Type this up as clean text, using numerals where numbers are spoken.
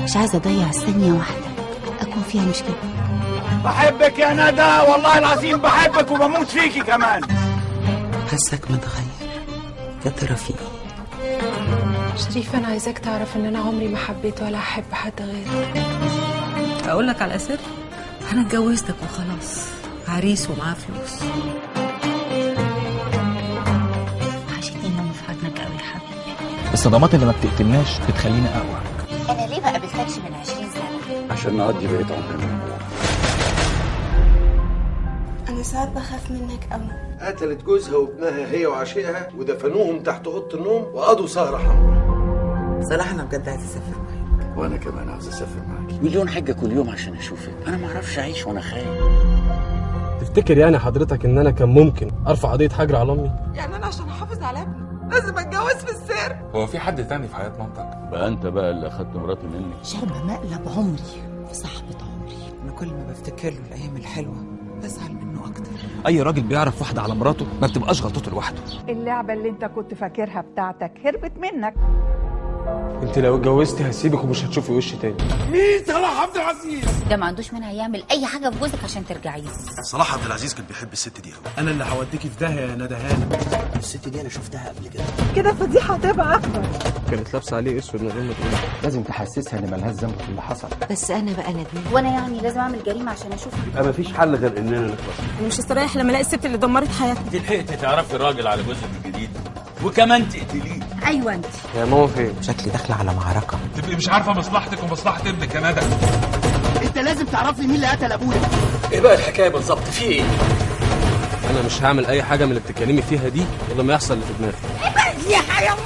مش عايزة أضيع ثانية واحدة أكون فيها مش كده. بحبك يا ندى، والله العظيم بحبك وبموت فيكي كمان. حاسك متغير، يا ترى في شريف أنا عايزاك تعرف إن أنا عمري ما حبيت ولا أحب حد غيرك. أقول لك على الأسر، أنا اتجوزتك وخلاص، عريس ومعاه فلوس. وحشتني يوم في حضنك قوي يا حبيبي. الصدمات اللي ما بتقتلناش بتخلينا أقوى. أنا ليه ما قابلتكش من 20 سنة؟ عشان نقضي بقية عمرنا. أنا ساعات بخاف منك قوي. قتلت جوزها وابنها هي وعشيقها ودفنوهم تحت اوضه النوم وقضوا سهره حمراء. صراحة أنا بجد عايز أسافر معاك. وانا كمان عاوز اسافر معاكي. مليون حجة كل يوم عشان أشوفك، أنا ما أعرفش أعيش وأنا خايف. تفتكر يعني حضرتك إن أنا كان ممكن أرفع قضية حجر على أمي؟ يعني أنا عشان أحافظ على ابني لازم أتجوز في السر؟ هو في حد تاني في حياة مامتك؟ بقى أنت بقى اللي أخدت مراتي مني. شاربة مقلب عمري في صاحبة عمري. أنا كل ما بفتكر له الأيام الحلوة بزعل منه أكتر. أي راجل بيعرف واحدة على مراته ما بتبقاش غلطته لوحده. اللعبة اللي أنت كنت فاكرها بتاعتك هربت منك. أنت لو اتجوزتي هسيبك ومش هتشوفي وشي تاني. مين صلاح عبد العزيز؟ ده ما عندوش مانع يعمل أي حاجة في جوزك عشان ترجعي له. صلاح عبد العزيز كان بيحب الست دي قوي. أنا اللي هوديكي في داهية يا ندى هانم. الست دي انا شفتها قبل كده. كده فضيحة هتبقى أكبر. كانت لابسة عليه أسود من غير ما تقول. لازم تحسسها إن ملهاش ذنب في اللي حصل. بس أنا بقى ندمان، وأنا يعني لازم أعمل جريمة عشان أشوفها. يبقى مفيش حل غير اننا نخلص. أنا مش هستريح لما ألاقي الست اللي دمرت حياتي. لحقتي تعرفي الراجل على جوزك الجديد وكمان تقتليه. أيوة أنت. يا ماما فين؟ شكلي داخلة على معركة. تبقي مش عارفة مصلحتك ومصلحة ابنك يا ندى. انت لازم تعرفي مين اللي قتل ابويا. إيه بقى الحكاية بالظبط؟ في إيه؟ أنا مش هعمل أي حاجة من اللي بتتكلمي فيها دي إلا ما يحصل اللي في دماغي. يا حيوان.